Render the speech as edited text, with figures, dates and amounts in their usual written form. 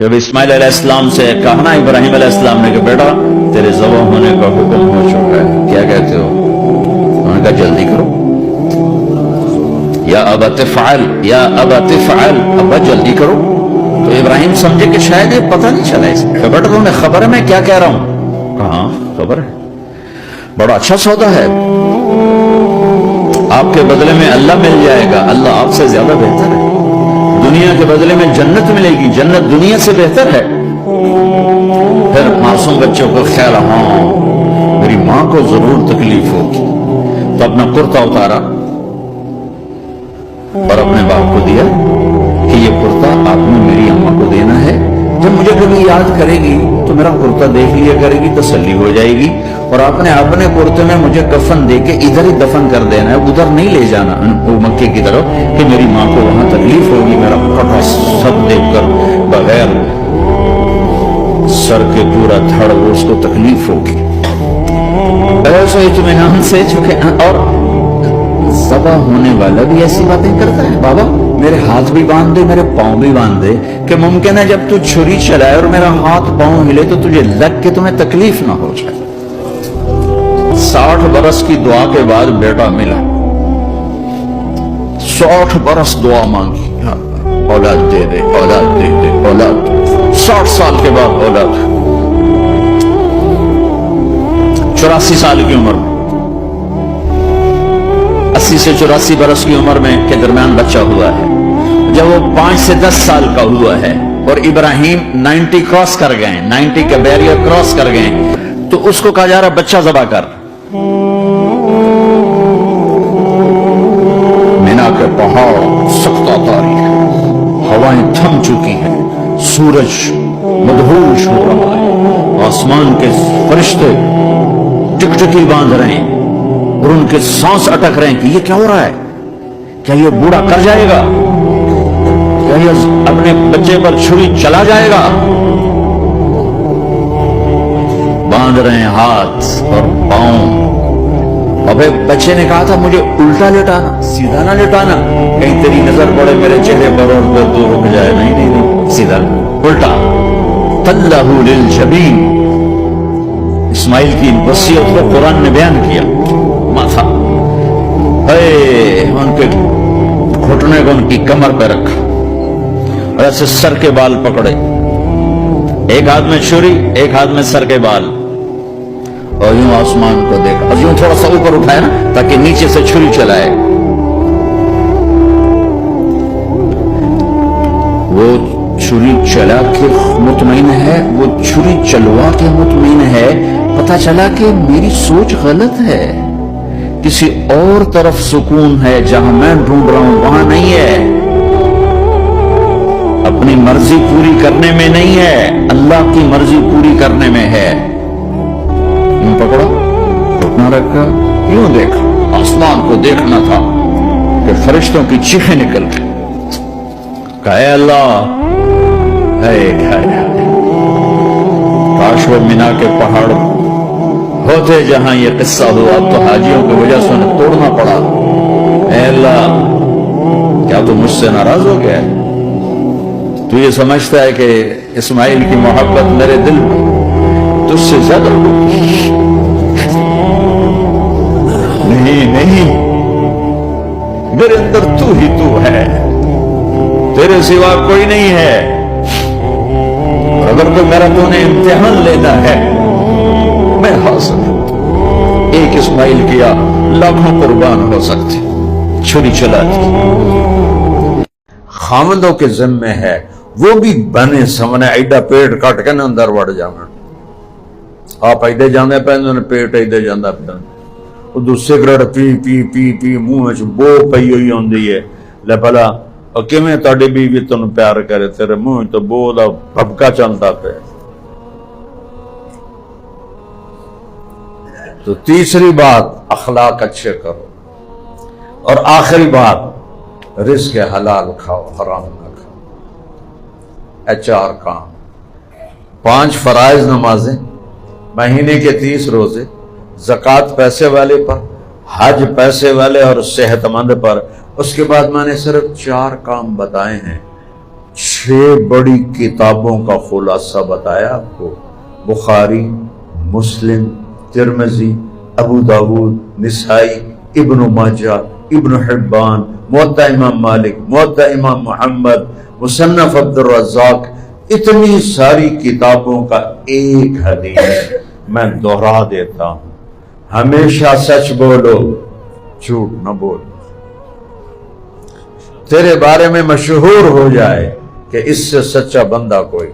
جب اسماعیل علیہ السلام سے کہا نا ابراہیم علیہ السلام نے کہ بیٹا تیرے ذبح ہونے کا حکم ہو چکا ہے، کیا کہتے ہو؟ انہوں نے کہا جلدی کرو، یا ابت افعل یا ابت افعل، ابا جلدی کرو۔ تو ابراہیم سمجھے کہ شاید یہ پتہ نہیں چلا اس کا، بیٹا تمہیں خبر ہے میں کیا کہہ رہا ہوں؟ ہاں خبر ہے، بڑا اچھا سودا ہے، آپ کے بدلے میں اللہ مل جائے گا، اللہ آپ سے زیادہ بہتر ہے، دنیا کے بدلے میں جنت ملے گی، جنت دنیا سے بہتر ہے۔ پھر معصوم بچوں کو خیال، ہاں میری ماں کو ضرور تکلیف ہوگی، تو اپنا کرتا اتارا اور اپنے باپ کو دیا کہ یہ کرتا آپ نے میری اماں کو دینا ہے، جب مجھے کبھی یاد کرے گی تو میرا کرتا دیکھ لیا کرے گی، تسلی ہو جائے گی، اور آپ نے اپنے کرتے میں مجھے کفن دے کے ادھر ہی دفن کر دینا ہے، ادھر نہیں لے جانا وہ مکے کی طرف کہ میری ماں کو وہاں تکلیف ہوگی، میرا کٹا سب دیکھ کر بغیر سر کے پورا دھڑ وہ اس کو تکلیف ہوگی، ایسے اطمینان سے چکے۔ اور ذبح ہونے والا بھی ایسی باتیں کرتا ہے، بابا میرے ہاتھ بھی باندھ دے میرے پاؤں بھی باندھ دے، کہ ممکن ہے جب تو چھری چلائے اور میرا ہاتھ پاؤں ہلے تو تجھے لگ کے تمہیں تکلیف نہ ہو جائے۔ 60 برس کی دعا کے بعد بیٹا ملا، 60 برس دعا مانگی، اولاد دے دے اولاد دے دے اولاد، 60 سال کے بعد اولاد، 84 سال کی عمر میں، 80 سے 84 برس کی عمر میں کے درمیان بچہ ہوا ہے۔ جب وہ 5 سے 10 سال کا ہوا ہے اور ابراہیم 90 کراس کر گئے، 90 کا بیریئر کراس کر گئے، تو اس کو کہا جا رہا بچہ ذبح کر۔ مینا کے پہاڑ سختہ تاریخ، ہوائیں تھم چکی ہیں، سورج مدہوش ہو رہا ہے، آسمان کے فرشتے ٹکٹکی باندھ رہے ہیں اور ان کے سانس اٹک رہے ہیں کہ یہ کیا ہو رہا ہے، کیا یہ بوڑھا کر جائے گا، کیا یہ اپنے بچے پر چھری چلا جائے گا؟ باندھ رہے ہیں ہاتھ اور پاؤں۔ ابے بچے نے کہا تھا مجھے الٹا لٹانا، سیدھا نہ لٹانا، کہیں تیری نظر پڑے میرے چہرے پر اور پھر تو رک جائے۔ نہیں نہیں نہیں، سیدھا الٹا۔ تلہ للجبین، اسماعیل کی وصیت کو قرآن نے بیان کیا۔ ماتھا ان کے گھٹنے کو ان کی کمر پہ رکھا اور ایسے سر کے بال پکڑے، ایک ہاتھ میں چھری ایک ہاتھ میں سر کے بال، اور یوں آسمان کو دیکھا اور یوں تھوڑا سا اوپر اٹھایا نا تاکہ نیچے سے چھری چلائے۔ وہ چھری چلا کے مطمئن ہے، وہ چھری چلوا کے مطمئن ہے، پتہ چلا کہ میری سوچ غلط ہے، کسی اور طرف سکون ہے، جہاں میں ڈھونڈ رہا ہوں وہاں نہیں ہے، اپنی مرضی پوری کرنے میں نہیں ہے، اللہ کی مرضی پوری کرنے میں ہے۔ یوں پکڑا، رکنا رکھا، یوں دیکھا، آسمان کو دیکھنا تھا کہ فرشتوں کی چیخیں نکل گئی، کہا اے اللہ، کاش وہ مینا کے پہاڑ ہوتے جہاں یہ قصہ ہوا، اب تو حاجیوں کی وجہ سے انہیں توڑنا پڑا۔ اے اللہ، کیا تو مجھ سے ناراض ہو گیا ہے؟ تو یہ سمجھتا ہے کہ اسماعیل کی محبت میرے دل میں تجھ سے زیادہ ہوگی؟ نہیں نہیں، میرے اندر تو ہی تو ہے، تیرے سوا کوئی نہیں ہے، اور اگر تو میرا تو نے امتحان لینا ہے میں حاضر ہوں۔ ایک اسماعیل کیا لاکھوں قربان ہو سکتے، چھری چلا دی۔ خامدوں کے ذمے ہے وہ بھی بنے سمنے ایڈا پیٹ کٹ کے اندر وڑ جانا، آپ ایڈے جانے پہ پیٹ ایڈے جانا پہ، ادھر سگریٹ پی پی پی پی منہ بو پئی ہوئی ہوندی ہے، لے بھلا کیویں تہاڈی بیوی تینوں پیار کرے، تیرے منہ تو بو دا بھبکا چلتا پہ۔ تو تیسری بات اخلاق اچھے کرو، اور آخری بات رزق حلال کھاؤ، حرام نہ کھاؤ۔ اے 4 کام، 5 فرائض نمازیں، مہینے کے 30 روزے، زکوٰۃ پیسے والے پر، حج پیسے والے اور صحت مند پر۔ اس کے بعد میں نے صرف 4 کام بتائے ہیں، 6 بڑی کتابوں کا خلاصہ بتایا آپ کو، بخاری، مسلم، ترمذی، ابو داود، نسائی، ابن ماجہ، ابن حبان، موطا امام مالک، موطا امام محمد، مصنف عبد الرزاق، اتنی ساری کتابوں کا ایک حدیث میں دوہرا دیتا ہوں، ہمیشہ سچ بولو، جھوٹ نہ بولو، تیرے بارے میں مشہور ہو جائے کہ اس سے سچا بندہ کوئی